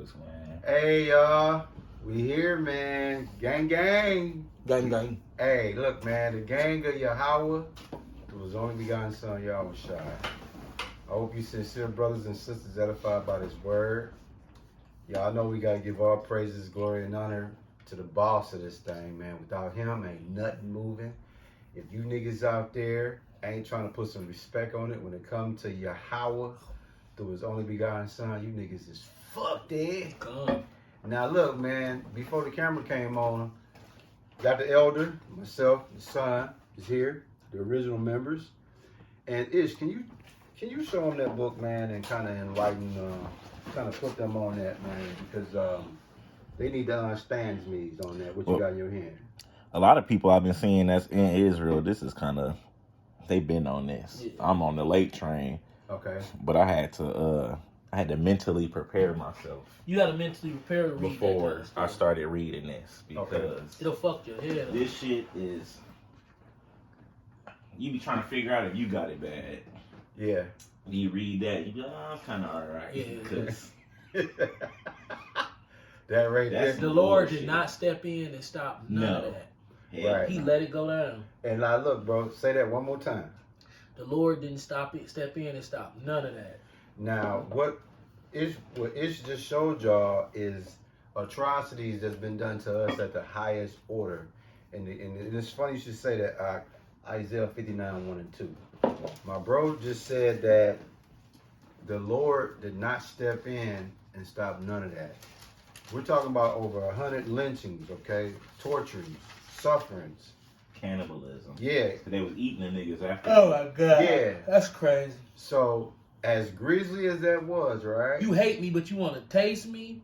motherfuckers, man. Hey, y'all. We here, man. Gang, gang. Gang, gang. Hey, look, man. The gang of Yahweh, who was only begotten son, Yahweh Shai. I hope you sincere brothers and sisters edified by this word. Y'all know we got to give all praises, glory, and honor to the boss of this thing, man. Without him, ain't nothing moving. If you niggas out there ain't trying to put some respect on it when it comes to Yahweh, through his only begotten son, you niggas is fucked dead. Now look, man, before the camera came on, got the elder, myself, the son is here, the original members. And Ish, can you show them that book, man, and kind of enlighten, kind of put them on that, man, because they need to understand me on that, what you got in your hand. A lot of people I've been seeing that's in Israel, this is kind of, they've been on this. Yeah. I'm on the late train. Okay. But I had to mentally prepare myself. You got to mentally prepare to read before that kind of I started reading this, because it'll fuck your head up. This shit is, you be trying to figure out if you got it bad. Yeah. You read that, you be like, oh, I'm kind of all right. Yeah. Because that right there. The Lord did not step in and stop none of that. Yeah. Right. He let it go down. And now look, bro, say that one more time. The Lord didn't step in and stop none of that. Now, what Ish just showed y'all is atrocities that's been done to us at the highest order. And it's funny you should say that, Isaiah 59, 1 and 2. My bro just said that the Lord did not step in and stop none of that. We're talking about over 100 lynchings, okay? Torturings, sufferings. Cannibalism. Yeah. They was eating the niggas after. Oh my God. Yeah. That's crazy. So, as grisly as that was, right? You hate me, but you want to taste me?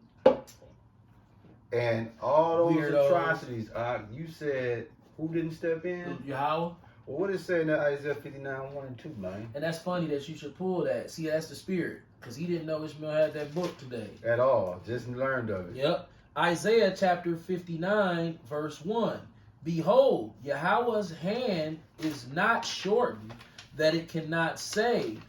And all those Weirdo. atrocities, you said, who didn't step in? Yahweh. Well, what is saying that Isaiah 59, 1 and 2, man? And that's funny that you should pull that. See, that's the spirit. Because he didn't know Ishmael had that book today. At all. Just learned of it. Yep. Isaiah chapter 59, verse 1. Behold, Yahweh's hand is not shortened, that it cannot save,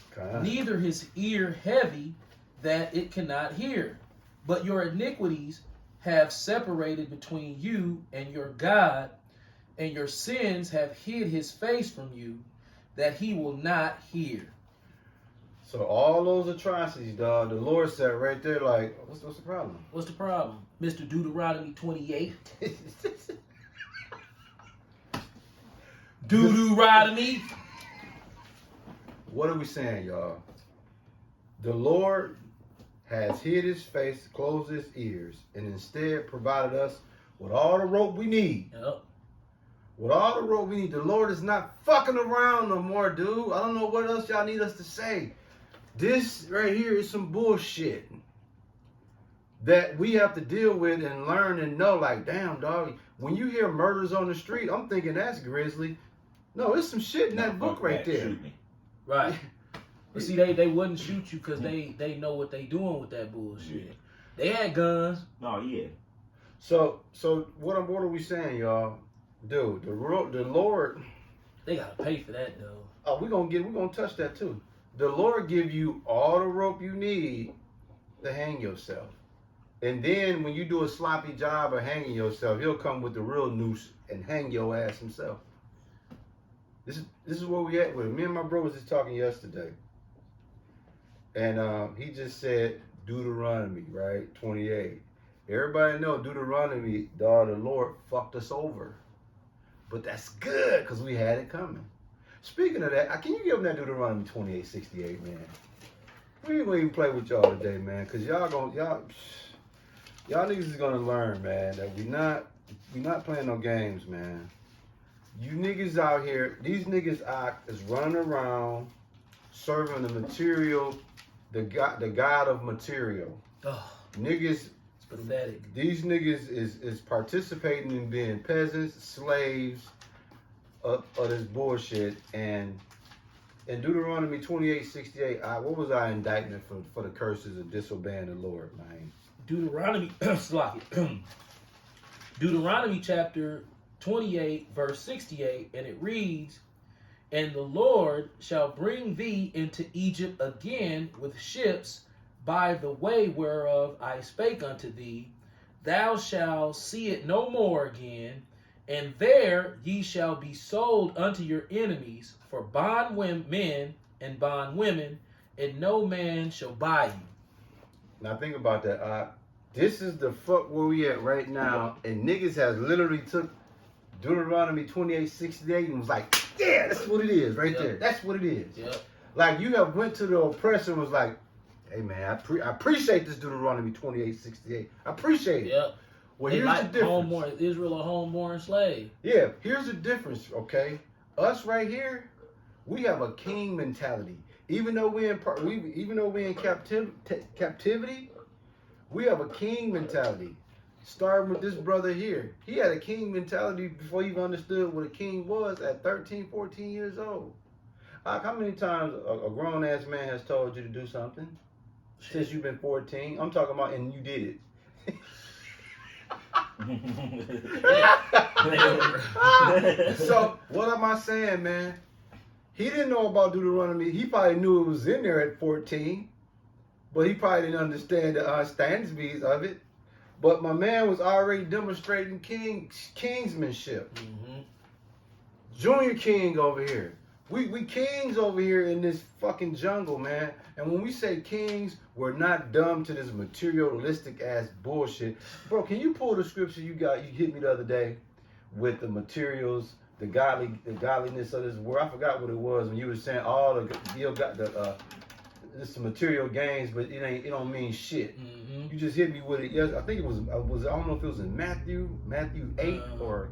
neither his ear heavy, that it cannot hear. But your iniquities have separated between you and your God, and your sins have hid his face from you, that he will not hear. So all those atrocities, dog, the Lord said right there, like, what's the problem? What's the problem? Mr. Deuteronomy 28. Deuteronomy. What are we saying, y'all? The Lord has hid his face, closed his ears, and instead provided us with all the rope we need. Yep. With all the rope we need. The Lord is not fucking around no more, dude. I don't know what else y'all need us to say. This right here is some bullshit that we have to deal with and learn and know. Like, damn, dog, when you hear murders on the street, I'm thinking that's grisly. No, there's some shit in that book right there. Shoot me. Right. But see, they wouldn't shoot you because they know what they doing with that bullshit. Yeah. They had guns. Oh, yeah. So what are we saying, y'all? Dude, the Lord, they gotta pay for that though. Oh, we're gonna touch that too. The Lord give you all the rope you need to hang yourself. And then when you do a sloppy job of hanging yourself, he'll come with the real noose and hang your ass himself. This is where we at with it. Me and my bro was just talking yesterday. And he just said Deuteronomy, right? 28. Everybody know Deuteronomy, dog, the Lord fucked us over. But that's good, because we had it coming. Speaking of that, can you give them that Deuteronomy 28:68, man? We ain't gonna even play with y'all today, man, because y'all niggas is gonna learn, man, that we not playing no games, man. You niggas out here, these niggas is running around serving the material, the God of material. Oh, niggas, it's pathetic. These niggas is participating in being peasants, slaves of this bullshit. And in Deuteronomy 28:68, what was our indictment for the curses of disobeying the Lord, man? Deuteronomy, Deuteronomy chapter 28, verse 68, and it reads, And the Lord shall bring thee into Egypt again with ships by the way whereof I spake unto thee, thou shalt see it no more again, and there ye shall be sold unto your enemies for bondmen and bondwomen, and no man shall buy you. Now think about that. This is the fuck where we at right now, and niggas has literally took Deuteronomy 28:68 and was like, yeah, that's what it is right there. That's what it is. Yep. Like you have went to the oppressor and was like, hey man, I appreciate this Deuteronomy 28:68. I appreciate it. Yep. Well, They here's like the difference. Israel a homeborn slave. Yeah, here's the difference, okay? Us right here, we have a king mentality. Even though we're in captivity, we have a king mentality. Starting with this brother here. He had a king mentality before he even understood what a king was at 13, 14 years old. How many times a grown-ass man has told you to do something since you've been 14? I'm talking about, and you did it. So what am I saying, man? He didn't know about Deuteronomy. He probably knew it was in there at 14, but he probably didn't understand the standsbees of it. But my man was already demonstrating kingsmanship. Mm-hmm. Junior king over here. We kings over here in this fucking jungle, man. And when we say kings, we're not dumb to this materialistic ass bullshit. Bro, can you pull the scripture you hit me the other day with the materials, the godliness of this world? I forgot what it was when you were saying it's the material gains, but it don't mean shit. Mm-hmm. You just hit me with it. Yes, I think it was I don't know if it was in Matthew 8 or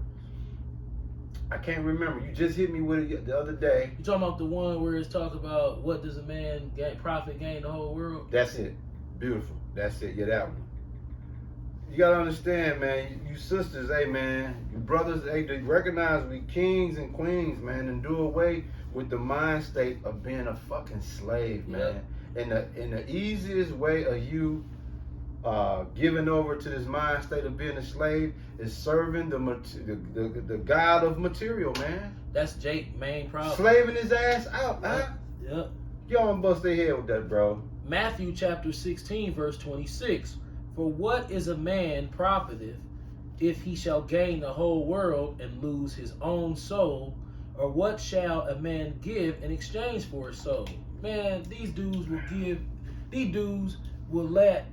I can't remember. You just hit me with it the other day. You talking about the one where it's talking about what does a man profit gain the whole world? That's it. Beautiful. That's it. Yeah, that one. You gotta understand, man. You sisters, hey man, you brothers, hey, they recognize we kings and queens, man, and do away with the mind state of being a fucking slave, man. Yep. And the easiest way of you giving over to this mind state of being a slave is serving the God of material, man. That's Jake's main problem. Slaving his ass out, huh? Yep. Y'all bust their head with that, bro. Matthew chapter 16, verse 26. For what is a man profiteth if he shall gain the whole world and lose his own soul? Or what shall a man give in exchange for his soul? Man, these dudes will let,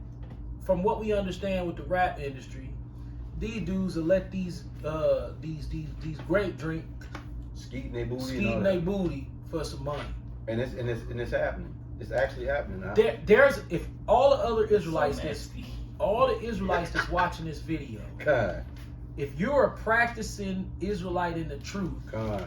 from what we understand with the rap industry, these dudes will let these grape drink Skeeting their booty for some money. And it's happening. It's actually happening now. There's if all the other Israelites that's watching this video, God. if you're a practicing Israelite in the truth, God.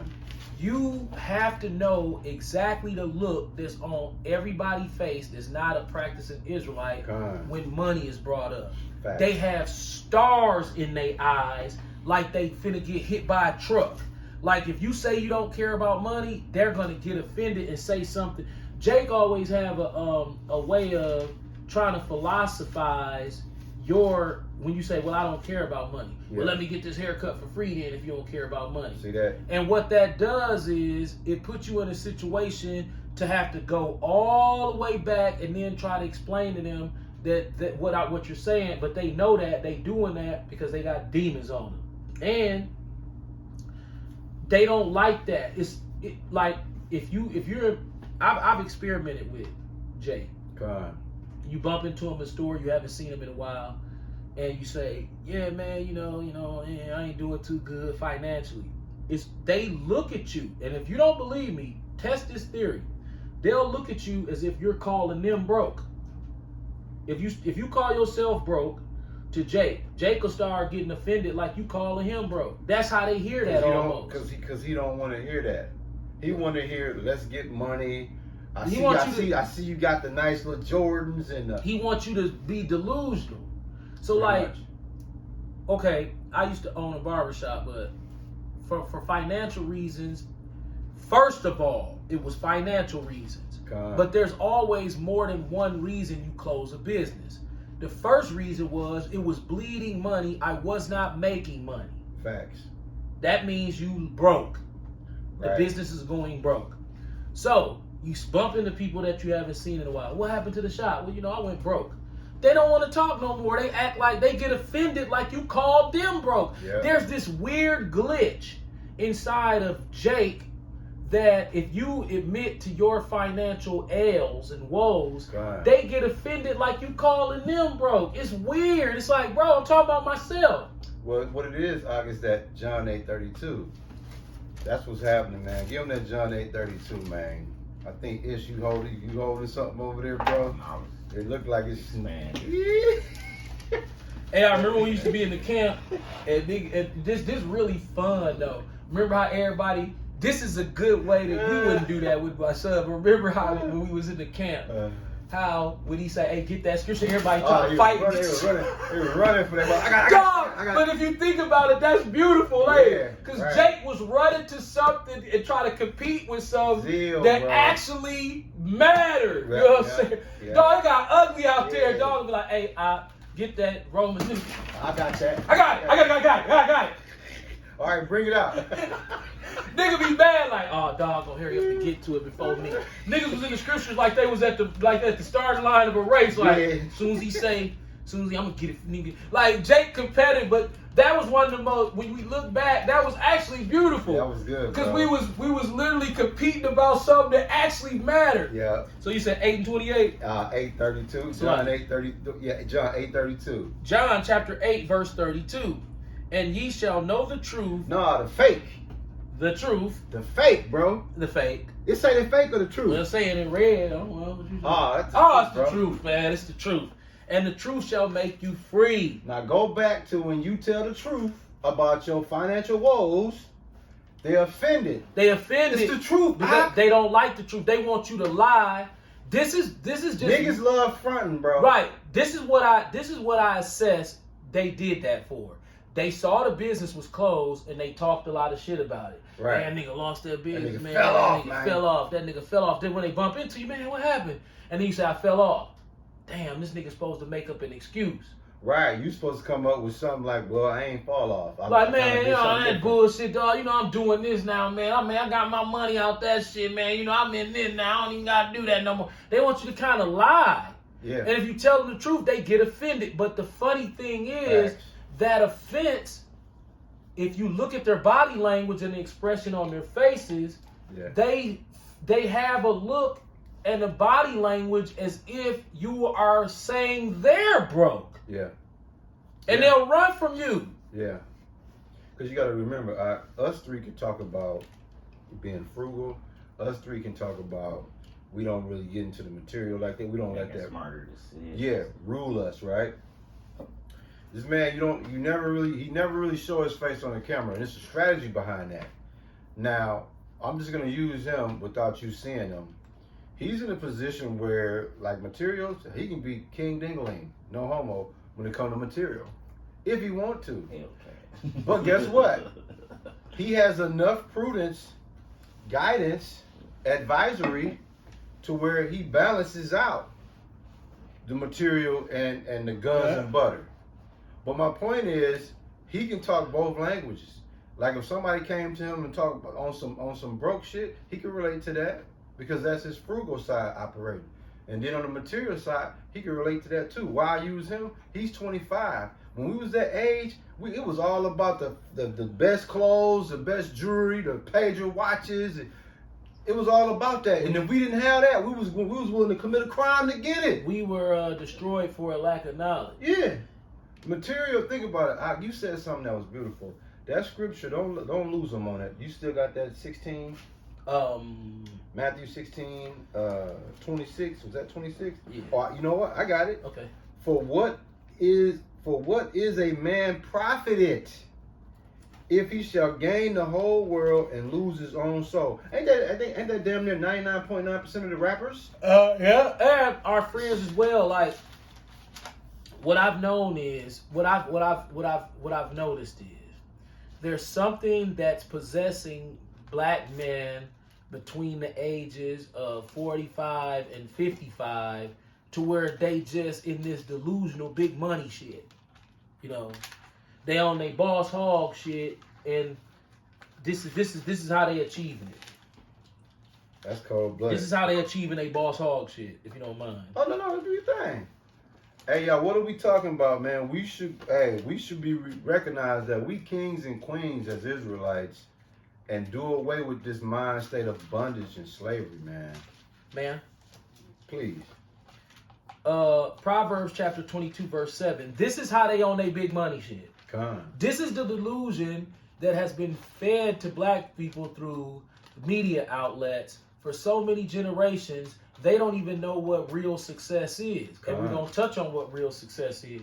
you have to know exactly the look that's on everybody's face that's not a practicing Israelite God. when money is brought up. Facts. They have stars in their eyes like they finna get hit by a truck. Like if you say you don't care about money, they're gonna get offended and say something. Jake always have a way of trying to philosophize when you say, well, I don't care about money. Yeah. Well, let me get this haircut for free then if you don't care about money. See that? And what that does is it puts you in a situation to have to go all the way back and then try to explain to them that what you're saying, but they know that they doing that because they got demons on them. And they don't like that. Like if you're I've experimented with Jay. God. You bump into him in the store, you haven't seen him in a while, and you say, yeah, man, I ain't doing too good financially. They look at you, and if you don't believe me, test this theory. They'll look at you as if you're calling them broke. If you call yourself broke to Jake will start getting offended like you calling him broke. That's how they hear that almost. Because he don't want to hear that. He want to hear, let's get money. I see you got the nice little Jordans and he wants you to be delusional. So like, okay, I used to own a barbershop, but for financial reasons, first of all, it was financial reasons. God. But there's always more than one reason you close a business. The first reason was it was bleeding money. I was not making money. Facts. That means you broke. The business is going broke. So You bump into people that you haven't seen in a while. What happened to the shop? Well, you know, I went broke. They don't want to talk no more. They act like they get offended like you called them broke. Yeah. There's this weird glitch inside of Jake that if you admit to your financial ails and woes, they get offended like you calling them broke. It's weird. It's like, bro, I'm talking about myself. Well, what it is that John 8:32. That's what's happening, man. Give them that John 8:32, man. I think you holding something over there, bro. It looked like it's man. Hey, I remember when we used to be in the camp, and this really fun though. Remember how everybody? This is a good way that we wouldn't do that with my son. But remember how when we was in the camp, how when he say, "Hey, get that scripture," everybody trying to fight. He was running for that. I got. But if you think about it, that's beautiful, because Jake was running to something and trying to compete with something that actually mattered. You know what I'm saying? Yeah. Dog, it got ugly out there. Dog would be like, "Hey, get that Romans." I got that. I got it. I got it. All right, bring it out. Nigga be bad like, oh, dog, gonna hurry up and get to it before me. Niggas was in the scriptures like they was at the starting line of a race. Like, as soon as I'm gonna get it, nigga. Like Jake competitive, but that was one of the most. When we look back, that was actually beautiful. That was good. Because we was literally competing about something that actually mattered. Yeah. So you said 8:28. 8:32. John 8:32. Yeah, John 8:32. John chapter 8 verse 32. And ye shall know the truth. No, the fake. The truth. The fake, bro. The fake. It's saying the fake or the truth? Well, saying in red. Oh, well, what you that's the truth, man. It's the truth. And the truth shall make you free. Now go back to when you tell the truth about your financial woes, they're offended. It's the truth. They don't like the truth. They want you to lie. This is just niggas love fronting, bro. Right. This is what I assess they did that for. They saw the business was closed and they talked a lot of shit about it. Right. Man, nigga lost their business, that nigga man. Fell off. That nigga fell off. Then when they bump into you, man, what happened? And then you say, I fell off. Damn, this nigga's supposed to make up an excuse. Right. You supposed to come up with something like, well, I ain't fall off. Man, you know, that bullshit, dog. You know, I'm doing this now, man. I got my money out that shit, man. You know, I'm in this now. I don't even got to do that no more. They want you to kind of lie. Yeah. And if you tell them the truth, they get offended. But the funny thing is, that offense, if you look at their body language and the expression on their faces, they have a look and a body language as if you are saying they're broke. Yeah. And they'll run from you. Yeah. Because you got to remember, us three can talk about being frugal. Us three can talk about we don't really get into the material like that. We don't let that rule us, right? This man, he never really show his face on the camera, and it's a strategy behind that. Now, I'm just gonna use him without you seeing him. He's in a position where, like materials, he can be king dingling, no homo, when it comes to material, if he want to. Okay. But guess what? He has enough prudence, guidance, advisory, to where he balances out the material and the guns and butter. But my point is, he can talk both languages. Like if somebody came to him and talked on some broke shit, he can relate to that because that's his frugal side operating. And then on the material side, he can relate to that too. Why I use him? He's 25. When we was that age, it was all about the best clothes, the best jewelry, the pager watches. It was all about that. And if we didn't have that, we was willing to commit a crime to get it. We were destroyed for a lack of knowledge. Yeah. Material, think about it. You said something that was beautiful. That scripture, don't lose them on it. You still got that 16? Matthew 16, 26. Was that 26? Yeah. Or, you know what? I got it. Okay. For what is a man profited if he shall gain the whole world and lose his own soul? Ain't that damn near 99.9% of the rappers? Yeah. And our friends as well, like. What I've known is what I've noticed is there's something that's possessing black men between the ages of 45 and 55 to where they just in this delusional big money shit. You know, they on their boss hog shit, and this is how they achieving it. That's cold blooded. This is how they achieving their boss hog shit, if you don't mind. Oh no, do your thing. Hey y'all, what are we talking about, man? We should be recognized that we kings and queens as Israelites, and do away with this mind state of bondage and slavery, man. Man. Please. Proverbs chapter 22, verse 7. This is how they own their big money shit. This is the delusion that has been fed to black people through media outlets for so many generations. They don't even know what real success is. And we're going to touch on what real success is.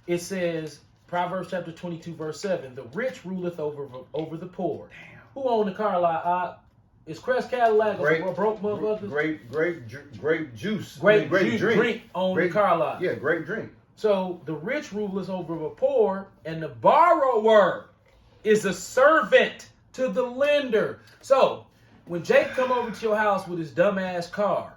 It says, Proverbs chapter 22, verse 7, the rich ruleth over the poor. Damn. Who own the car lot? Is Crest Cadillac or broke motherfuckers? Grape juice. Grape drink on the car lot. Yeah, grape drink. So the rich ruleth over the poor, and the borrower is a servant to the lender. So when Jake come over to your house with his dumbass car,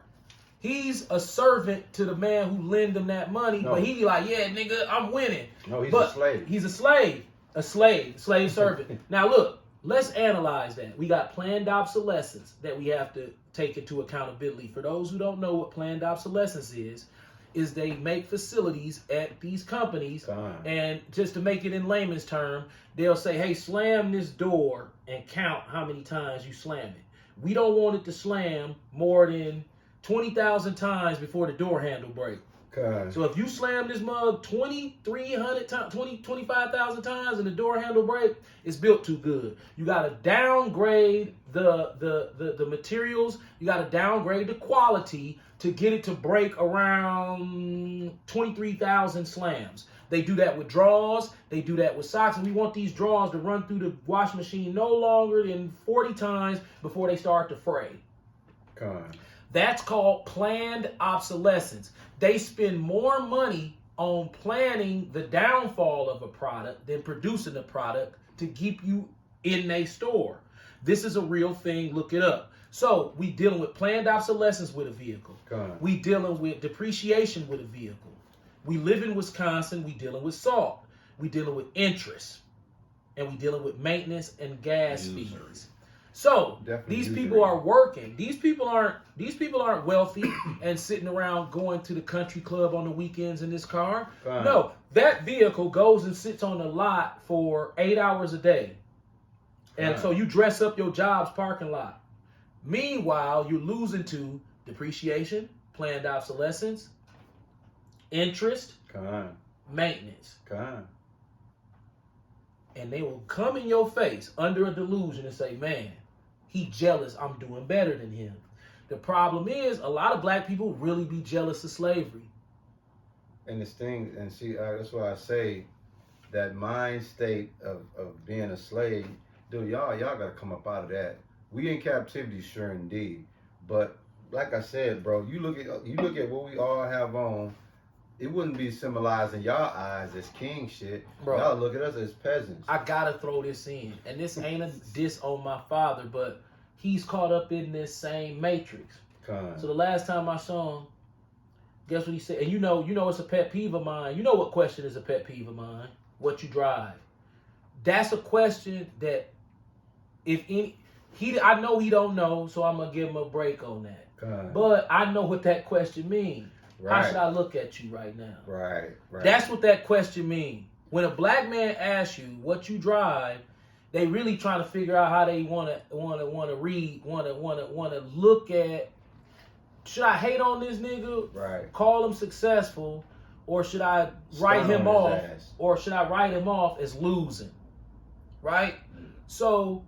he's a servant to the man who lend him that money. No. But he like, yeah, nigga, I'm winning. No, he's a slave. He's a slave servant. Now look, let's analyze that. We got planned obsolescence that we have to take into accountability. For those who don't know what planned obsolescence is they make facilities at these companies, and just to make it in layman's term, they'll say, hey, slam this door and count how many times you slam it. We don't want it to slam more than 20,000 times before the door handle break. So if you slam this mug 2,300 times, 25,000 times and the door handle break, it's built too good. You got to downgrade the materials. You got to downgrade the quality to get it to break around 23,000 slams. They do that with drawers. They do that with socks. And we want these drawers to run through the washing machine no longer than 40 times before they start to fray. That's called planned obsolescence. They spend more money on planning the downfall of a product than producing the product to keep you in a store. This is a real thing. Look it up. So we dealing with planned obsolescence with a vehicle. We dealing with depreciation with a vehicle. We live in Wisconsin. We dealing with salt. We dealing with interest, and we dealing with maintenance and gas fees. So these people are working. These people aren't wealthy and sitting around going to the country club on the weekends in this car. No, that vehicle goes and sits on the lot for 8 hours a day. And so you dress up your job's parking lot. Meanwhile, you're losing to depreciation, planned obsolescence, interest, maintenance. And they will come in your face under a delusion and say, man, he jealous, I'm doing better than him. The problem is a lot of black people really be jealous of slavery. And this thing, and see, that's why I say that mind state of being a slave, dude, y'all got to come up out of that. We in captivity, sure indeed. But like I said, bro, you look at what we all have on, it wouldn't be symbolizing y'all eyes as king shit. Bro, y'all look at us as peasants. I gotta throw this in, and this ain't a diss on my father, but he's caught up in this same matrix. So the last time I saw him, guess what he said? And you know it's a pet peeve of mine. You know what question is a pet peeve of mine? What you drive. That's a question that I know he don't know, so I'm gonna give him a break on that. But I know what that question means. Right. How should I look at you right now? Right. That's what that question means. When a black man asks you what you drive, they really trying to figure out how they want to look at. Should I hate on this nigga? Right. Call him successful, or should I write him off? Or should I write him off as losing? Right. So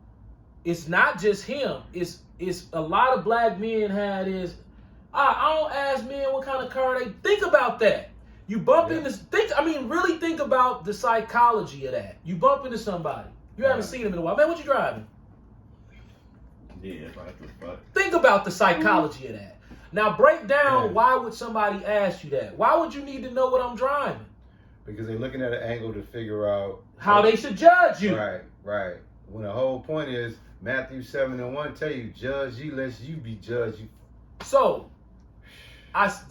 it's not just him. It's a lot of black men had is. I don't ask men what kind of car they think about that. You bump into really think about the psychology of that. You bump into somebody. You haven't seen them in a while. Man, what you driving? Yeah, like the fuck. Think about the psychology of that. Now break down why would somebody ask you that? Why would you need to know what I'm driving? Because they're looking at an angle to figure out how they should judge you. Right. When the whole point is Matthew 7:1 tell you, judge ye lest you be judged. So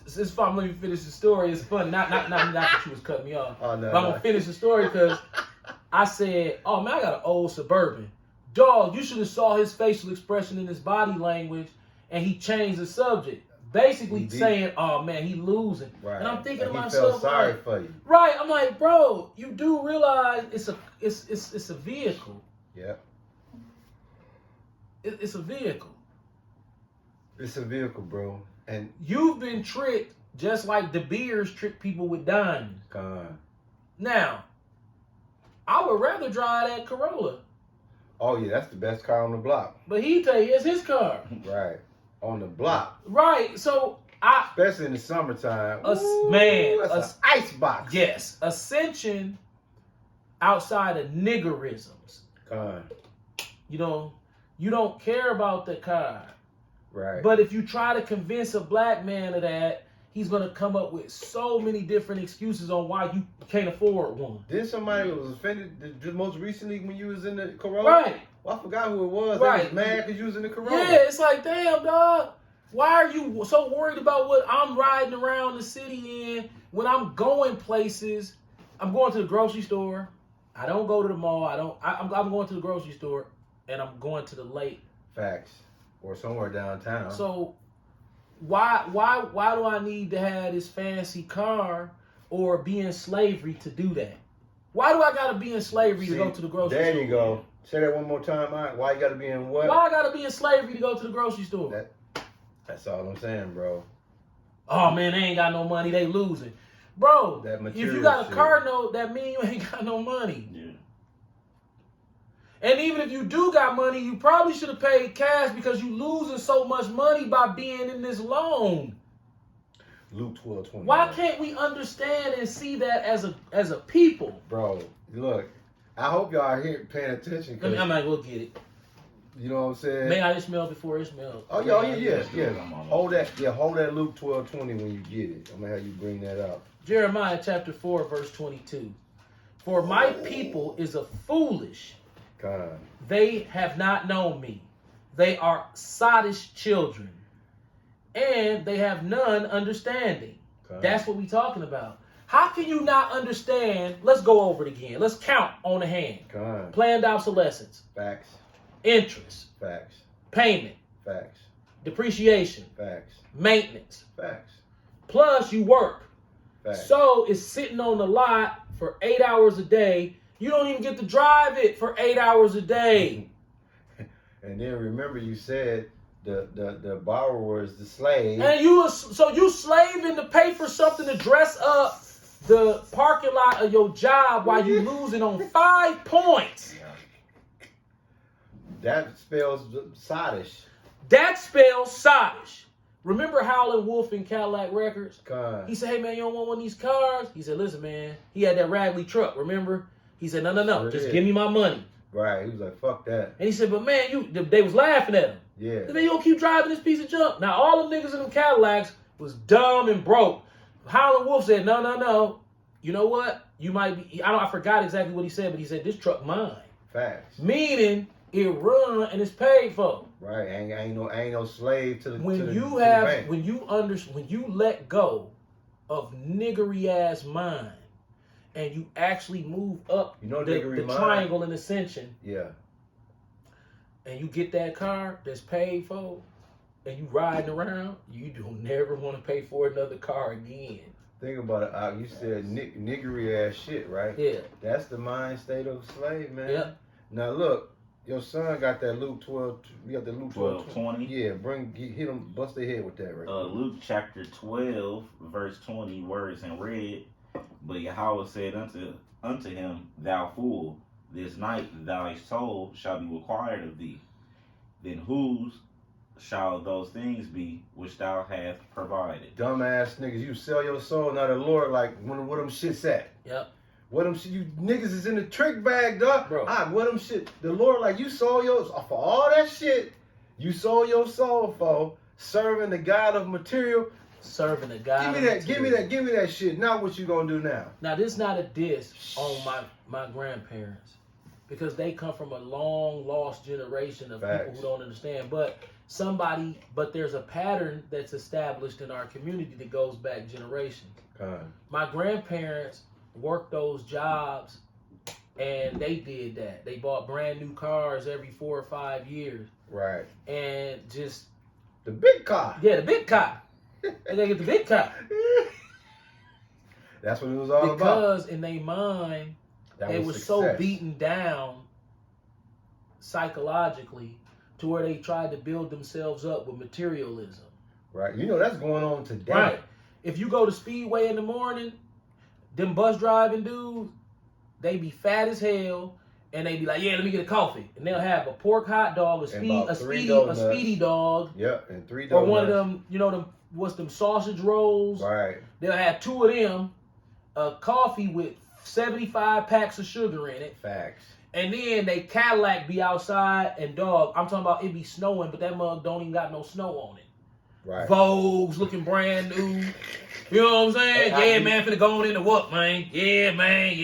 it's fun. Let me finish the story. It's fun. Not that you was cutting me off. Oh, no, but I'm gonna finish the story because I said, "Oh man, I got an old Suburban. Dog, you should have saw his facial expression and his body language and he changed the subject. Basically saying, oh man, he losing. Right. And I'm thinking to he myself, felt sorry like, for you. Right. I'm like, bro, you do realize it's a vehicle. Yep. It's a vehicle. It's a vehicle, bro. And you've been tricked just like De Beers trick people with diamonds. Now, I would rather drive that Corolla. Oh yeah, that's the best car on the block. But he tell you it's his car. Right. On the block. Right. So especially in the summertime. That's an ice box. Yes. Ascension outside of niggerisms. You know, you don't care about the car. Right. But if you try to convince a black man of that, he's gonna come up with so many different excuses on why you can't afford one. Then somebody was offended just most recently when you was in the Corolla. Right. Well, I forgot who it was. Right. They was mad because you was in the Corolla. Yeah, it's like, damn, dog. Why are you so worried about what I'm riding around the city in when I'm going places? I'm going to the grocery store. I don't go to the mall. I'm going to the grocery store, and I'm going to the lake. Facts. Or somewhere downtown. So why do I need to have this fancy car or be in slavery to do that? Why do I gotta be in slavery to go to the grocery store? There you go. Say that one more time. Why you gotta be in what? Why I gotta be in slavery to go to the grocery store? That's all I'm saying, bro. Oh man, they ain't got no money. They losing, bro. If you got a car note, that mean you ain't got no money. Yeah. And even if you do got money, you probably should have paid cash because you losing so much money by being in this loan. Luke 12:20. Why can't we understand and see that as a people? Bro, look, I hope y'all are here paying attention. I'm like, we'll get it. You know what I'm saying? May I smell before it smells? Oh, yeah. Hold that Luke 12:20 when you get it. I'm gonna have you bring that up. Jeremiah chapter 4, verse 22. For my people is a foolish. God. They have not known me. They are sottish children. And they have none understanding. God. That's what we're talking about. How can you not understand? Let's go over it again. Let's count on the hand. God. Planned obsolescence. Facts. Interest. Facts. Payment. Facts. Depreciation. Facts. Maintenance. Facts. Plus you work. Facts. So it's sitting on the lot for 8 hours a day. You don't even get to drive it for 8 hours a day. And then remember you said the borrower is the slave. And you slaving to pay for something to dress up the parking lot of your job while you losing on 5 points. That spells sottish. That spells sottish. Remember Howlin' Wolf in Cadillac Records? God. He said, hey man, you don't want one of these cars? He said, listen man, he had that Ragley truck, remember? He said, no, just give me my money. Right, he was like, fuck that. And he said, but man, they was laughing at him. Yeah. Man, you don't keep driving this piece of junk. Now, all them niggas in them Cadillacs was dumb and broke. Howlin' Wolf said, no. You know what? You might be, I forgot exactly what he said, but he said, this truck mine. Facts. Meaning, it run and it's paid for. Right, ain't no slave to the When to the, you to the when you let go of niggery ass mind and you actually move up the triangle in ascension. Yeah. And you get that car that's paid for and you riding around, you don't never want to pay for another car again. Think about it. You said niggery ass shit, right? Yeah. That's the mind state of a slave, man. Yeah. Now look, your son got that Luke 12. You got the Luke 12:20. Yeah, hit him, bust their head with that, right? Luke chapter 12, verse 20, words in red. But Yahweh said unto him, Thou fool, this night thy soul shall be required of thee. Then whose shall those things be which thou hast provided? Dumbass niggas, you sell your soul, not the Lord. Like where them shits at? Yep. What them shit? You niggas is in the trick bag, dog. Bro. What them shit? The Lord, like you sold your for all that shit. You sold your soul for serving the God of material. Serving the God. Give me that shit. Now what you gonna do now? Now this is not a diss on my grandparents because they come from a long lost generation of Facts. people who don't understand. But there's a pattern that's established in our community that goes back generations. My grandparents worked those jobs and they did that. They bought brand new cars every 4 or 5 years. Right. And just The big car. Yeah, the big car. They gotta get the big car. That's what it was all about. Because in their mind, they were so success. beaten down psychologically to where they tried to build themselves up with materialism. Right. You know, that's going on today. Right. If you go to Speedway in the morning, them bus driving dudes, they be fat as hell, and they be like, yeah, let me get a coffee. And they'll have a pork hot dog, a speedy dog. Yep, and 3 donuts. Or one of them, you know, them sausage rolls. Right. They'll have 2 of them, a coffee with 75 packs of sugar in it. Facts. And then they Cadillac be outside, and dog, I'm talking about it be snowing, but that mug don't even got no snow on it. Right. Vogue's looking brand new. You know what I'm saying? Hey, man, finna go on in the what, man? Yeah, man.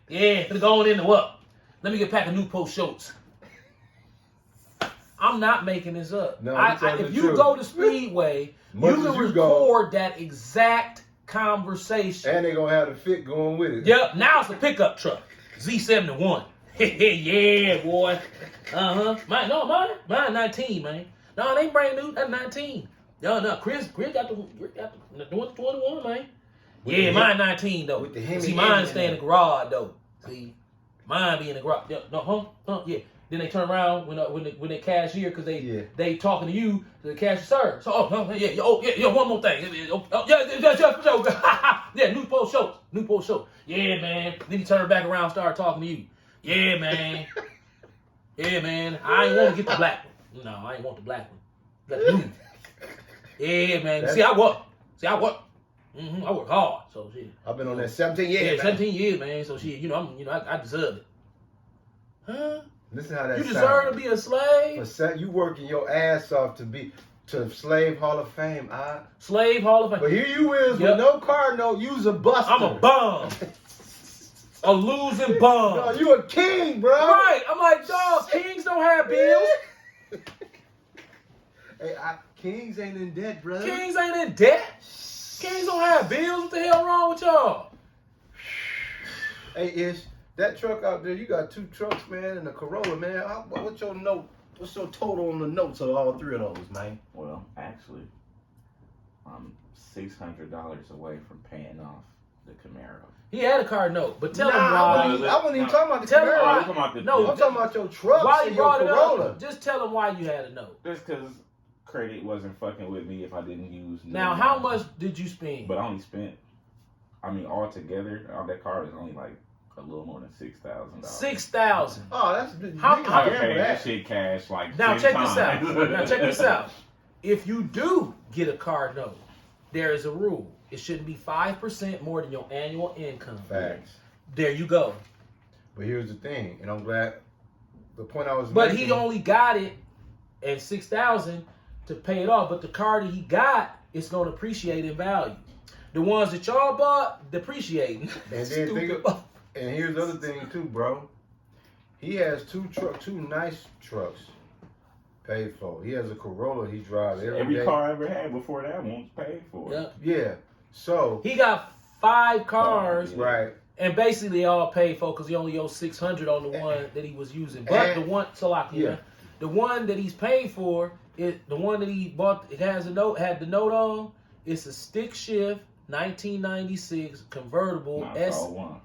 Yeah, finna go on in the what? Let me get a pack of Newport Schultz. I'm not making this up. No, if you go to Speedway, you can record that exact conversation. And they're going to have the fit going with it. Yep, now it's a pickup truck. Z71. Yeah, boy. Mine 19, man. No, it ain't brand new. That's 19. No, Chris got the 21, man. Yeah, mine 19 though. See, mine stay in the garage though. See, mine be in the garage. Yeah. Then they turn around when they cashier because they talking to you, the cashier, sir. So one more thing. Yeah, Newport Schultz. Yeah, man. Then he turned back around, and started talking to you. Yeah, man. I ain't want to get the black one. No, I ain't want the black one. Got the blue. Yeah, man. See, I work. I work hard. So shit. I've been on that 17 years. Yeah, 17 years, man. So shit, I deserve it. Huh? Listen how that You deserve to be a slave? You working your ass off to Slave Hall of Fame, Slave Hall of Fame. But here you is with no car note, you's a buster. I'm a bum. A losing bum. No, you a king, bro. Right. I'm like, dog, kings don't have bills. Hey, kings ain't in debt, bro. Kings ain't in debt. Kings don't have bills. What the hell wrong with y'all? Hey, Ish, that truck out there, you got 2 trucks, man, and a Corolla, man. What's your note? What's your total on the notes of all 3 of those, man? Well, actually, I'm $600 away from paying off the Camaro. He had a car note, but tell him why. I wasn't even talking about the Camaro. I'm talking about your truck. Why you brought it Corolla. up? Just tell him why you had a note. Just because credit wasn't fucking with me if I didn't use. Now, how much did you spend? But I only spent, altogether, all that car was only like a little more than $6,000. $6,000. Oh, that's how I can pay that shit cash like. Now 10 check times. this out. If you do get a car note, there is a rule. It shouldn't be 5% more than your annual income. Facts. There you go. But here's the thing, and I'm glad the point I was But making. he only got it at $6,000 to pay it off. But the car that he got is going to appreciate in value. The ones that y'all bought, depreciating. And then and here's the other thing too, bro. He has 2 nice trucks paid for. He has a Corolla he drives every day. Car I ever had before that one's paid for. Yeah. So he got 5 cars. Right. And basically they all paid for because he only owed $600 on the one that he was using. But the one that he's paid for, the one that he bought, it had the note on. It's a stick shift 1996 convertible 01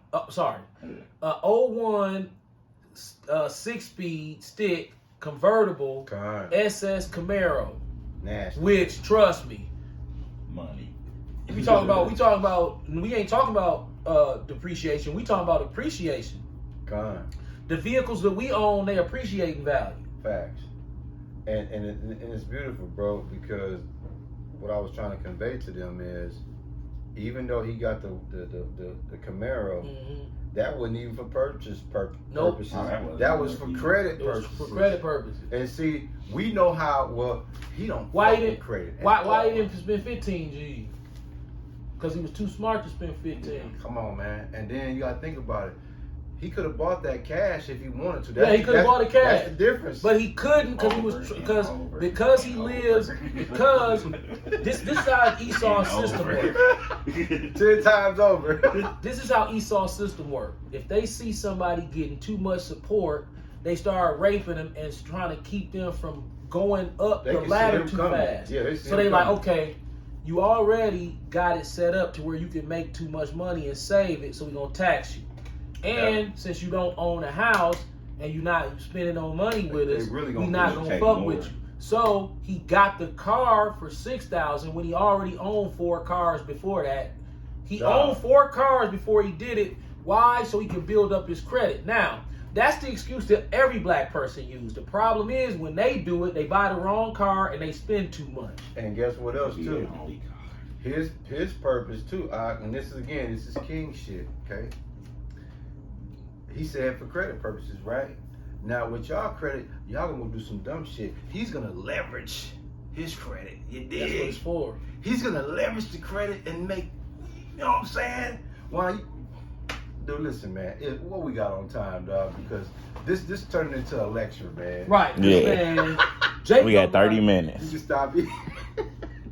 6-speed stick convertible SS Camaro. Nasty. Which, trust me, money. we ain't talking about depreciation. We talking about appreciation. The vehicles that we own, they appreciate in value. Facts. And it's beautiful, bro, because what I was trying to convey to them is, even though he got the Camaro, that wasn't even for purposes. That was for credit purposes. For credit purposes. And see, we know how he don't. Why he didn't credit? Why he didn't spend 15 G's? Because he was too smart to spend 15. Come on, man. And then you gotta think about it. He could have bought that cash if he wanted to. He could have bought the cash. That's the difference. But he couldn't because he lives because this is how Esau's system works. 10 times over. This is how Esau's system works. If they see somebody getting too much support, they start raping them and trying to keep them from going up They the can see ladder him too coming. fast. Yeah, they see So him they like, coming. okay, you already got it set up to where you can make too much money and save it, so we're gonna tax you. And since you don't own a house and you're not spending no money with They us, really we gonna not take gonna fuck more. with you. So he got the car for $6,000 when he already owned 4 cars before that. He owned 4 cars before he did it. Why? So he can build up his credit. Now, that's the excuse that every black person uses. The problem is when they do it, they buy the wrong car and they spend too much. And guess what else Be too? the only His purpose too, and this is king shit, okay? He said for credit purposes, right? Now with y'all credit, y'all gonna do some dumb shit. He's gonna leverage his credit. You dig? That's what it's for. He's gonna leverage the credit and make, you know what I'm saying? Why you, dude, listen, man, what we got on time, dog, because this turned into a lecture, man. Right. Yeah. Man, Jake We got 30 You minutes. can stop it.